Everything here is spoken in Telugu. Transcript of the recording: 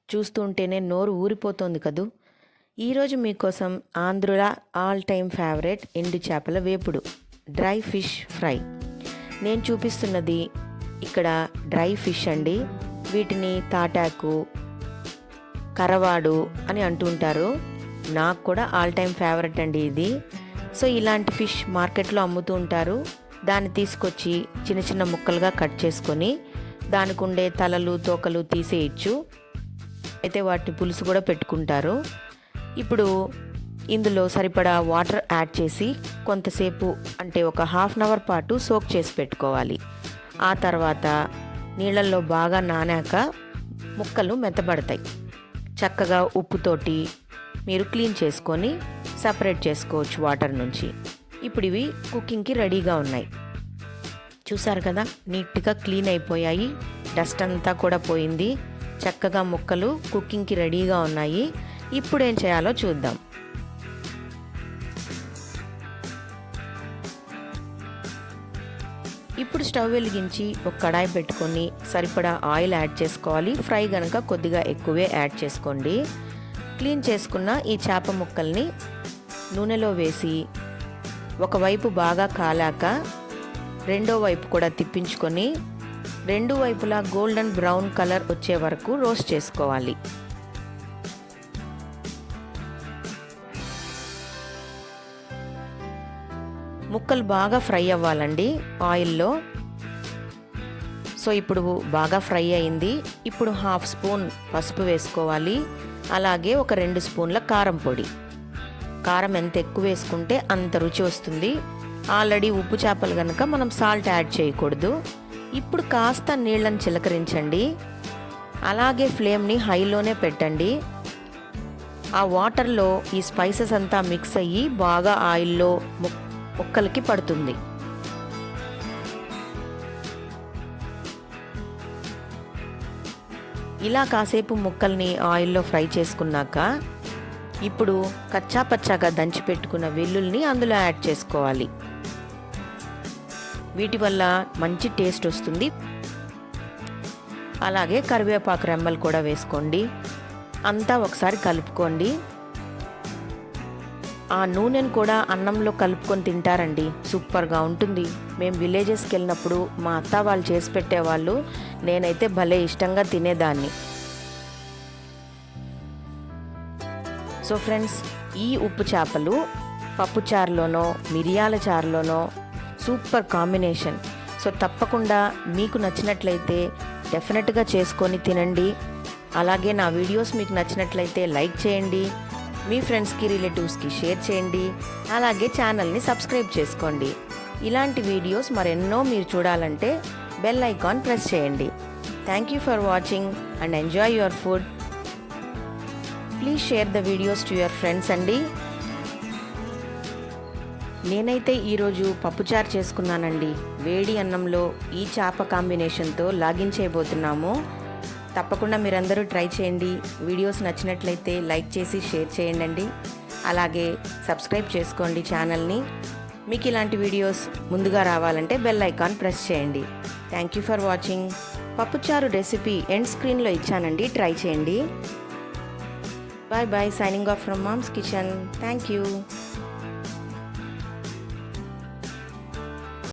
చూస్తుంటేనే నోరు ఊరిపోతోంది కదూ. ఈరోజు మీకోసం ఆంధ్రుల ఆల్ టైమ్ ఫేవరెట్ ఎండు చేపల వేపుడు, డ్రై ఫిష్ ఫ్రై. నేను చూపిస్తున్నది ఇక్కడ డ్రై ఫిష్ అండి. వీటిని తాటాకు, కరవాడు అని అంటుంటారు. నాకు కూడా ఆల్ టైమ్ ఫేవరెట్ అండి ఇది. సో ఇలాంటి ఫిష్ మార్కెట్లో అమ్ముతూ ఉంటారు. దాన్ని తీసుకొచ్చి చిన్న చిన్న ముక్కలుగా కట్ చేసుకొని దానికి ఉండే తలలు తోకలు తీసేయచ్చు. అయితే వాటిని పులుసు కూడా పెట్టుకుంటారు. ఇప్పుడు ఇందులో సరిపడా వాటర్ యాడ్ చేసి కొంతసేపు అంటే ఒక హాఫ్ అన్ అవర్ పాటు సోక్ చేసి పెట్టుకోవాలి. ఆ తర్వాత నీళ్ళల్లో బాగా నానాక ముక్కలు మెత్తబడతాయి. చక్కగా ఉప్పుతోటి మీరు క్లీన్ చేసుకొని సపరేట్ చేసుకోవచ్చు వాటర్ నుంచి. ఇప్పుడు ఇవి కుకింగ్కి రెడీగా ఉన్నాయి. చూసారు కదా, నీట్గా క్లీన్ అయిపోయాయి. డస్ట్ అంతా కూడా పోయింది. చక్కగా ముక్కలు కుకింగ్కి రెడీగా ఉన్నాయి. ఇప్పుడు ఏం చేయాలో చూద్దాం. ఇప్పుడు స్టవ్ వెలిగించి ఒక కడాయి పెట్టుకొని సరిపడా ఆయిల్ యాడ్ చేసుకోవాలి. ఫ్రై కనుక కొద్దిగా ఎక్కువే యాడ్ చేసుకోండి. క్లీన్ చేసుకున్న ఈ చేప ముక్కల్ని నూనెలో వేసి ఒకవైపు బాగా కాలాక రెండో వైపు కూడా తిప్పించుకొని రెండు వైపులా గోల్డెన్ బ్రౌన్ కలర్ వచ్చే వరకు రోస్ట్ చేసుకోవాలి. ముక్కలు బాగా ఫ్రై అవ్వాలండి ఆయిల్లో. సో ఇప్పుడు బాగా ఫ్రై అయింది. ఇప్పుడు హాఫ్ స్పూన్ పసుపు వేసుకోవాలి. అలాగే ఒక 2 స్పూన్ల కారం పొడి. కారం ఎంత ఎక్కువ వేసుకుంటే అంత రుచి వస్తుంది. ఆల్రెడీ ఉప్పు చేపలు కనుక మనం సాల్ట్ యాడ్ చేయకూడదు. ఇప్పుడు కాస్త నీళ్ళని చిలకరించండి. అలాగే ఫ్లేమ్ని హైలోనే పెట్టండి. ఆ వాటర్లో ఈ స్పైసెస్ అంతా మిక్స్ అయ్యి బాగా ఆయిల్లో ముక్కలకి పడుతుంది. ఇలా కాసేపు ముక్కల్ని ఆయిల్లో ఫ్రై చేసుకున్నాక ఇప్పుడు కచ్చా పచ్చాగా దంచి పెట్టుకున్న వెల్లుల్ని అందులో యాడ్ చేసుకోవాలి. వీటి వల్ల మంచి టేస్ట్ వస్తుంది. అలాగే కరివేపాకు రెమ్మలు కూడా వేసుకోండి. అంతా ఒకసారి కలుపుకోండి. ఆ నూనెను కూడా అన్నంలో కలుపుకొని తింటారండి, సూపర్గా ఉంటుంది. మేము విలేజెస్కి వెళ్ళినప్పుడు మా అత్త వాళ్ళు చేసి పెట్టేవాళ్ళు. నేనైతే భలే ఇష్టంగా తినేదాన్ని. సో ఫ్రెండ్స్, ఈ ఉప్పు చేపలు పప్పు చారులోనో మిరియాల చారులోనో సూపర్ కాంబినేషన్. సో తప్పకుండా మీకు నచ్చినట్లయితే డెఫినెట్గా చేసుకొని తినండి. అలాగే నా వీడియోస్ మీకు నచ్చినట్లయితే లైక్ చేయండి, మీ ఫ్రెండ్స్కి రిలేటివ్స్కి షేర్ చేయండి. అలాగే ఛానల్ని సబ్స్క్రైబ్ చేసుకోండి. ఇలాంటి వీడియోస్ మరెన్నో మీరు చూడాలంటే బెల్ ఐకాన్ ప్రెస్ చేయండి. Thank you for watching and enjoy your food. Please share the videos to your friends అండి. నేనైతే ఈరోజు పప్పుచారు చేసుకున్నానండి. వేడి అన్నంలో ఈ చేప కాంబినేషన్తో లాగించేయబోతున్నాము. తప్పకుండా మీరందరూ ట్రై చేయండి. వీడియోస్ నచ్చినట్లయితే లైక్ చేసి షేర్ చేయండి. అలాగే సబ్స్క్రైబ్ చేసుకోండి ఛానల్ని. మీకు ఇలాంటి వీడియోస్ ముందుగా రావాలంటే బెల్ ఐకాన్ ప్రెస్ చేయండి. Thank you for watching. పప్పుచారు రెసిపీ ఎండ్ స్క్రీన్లో ఇచ్చానండి, ట్రై చేయండి. Bye bye, signing off from Mom's Kitchen. Thank you.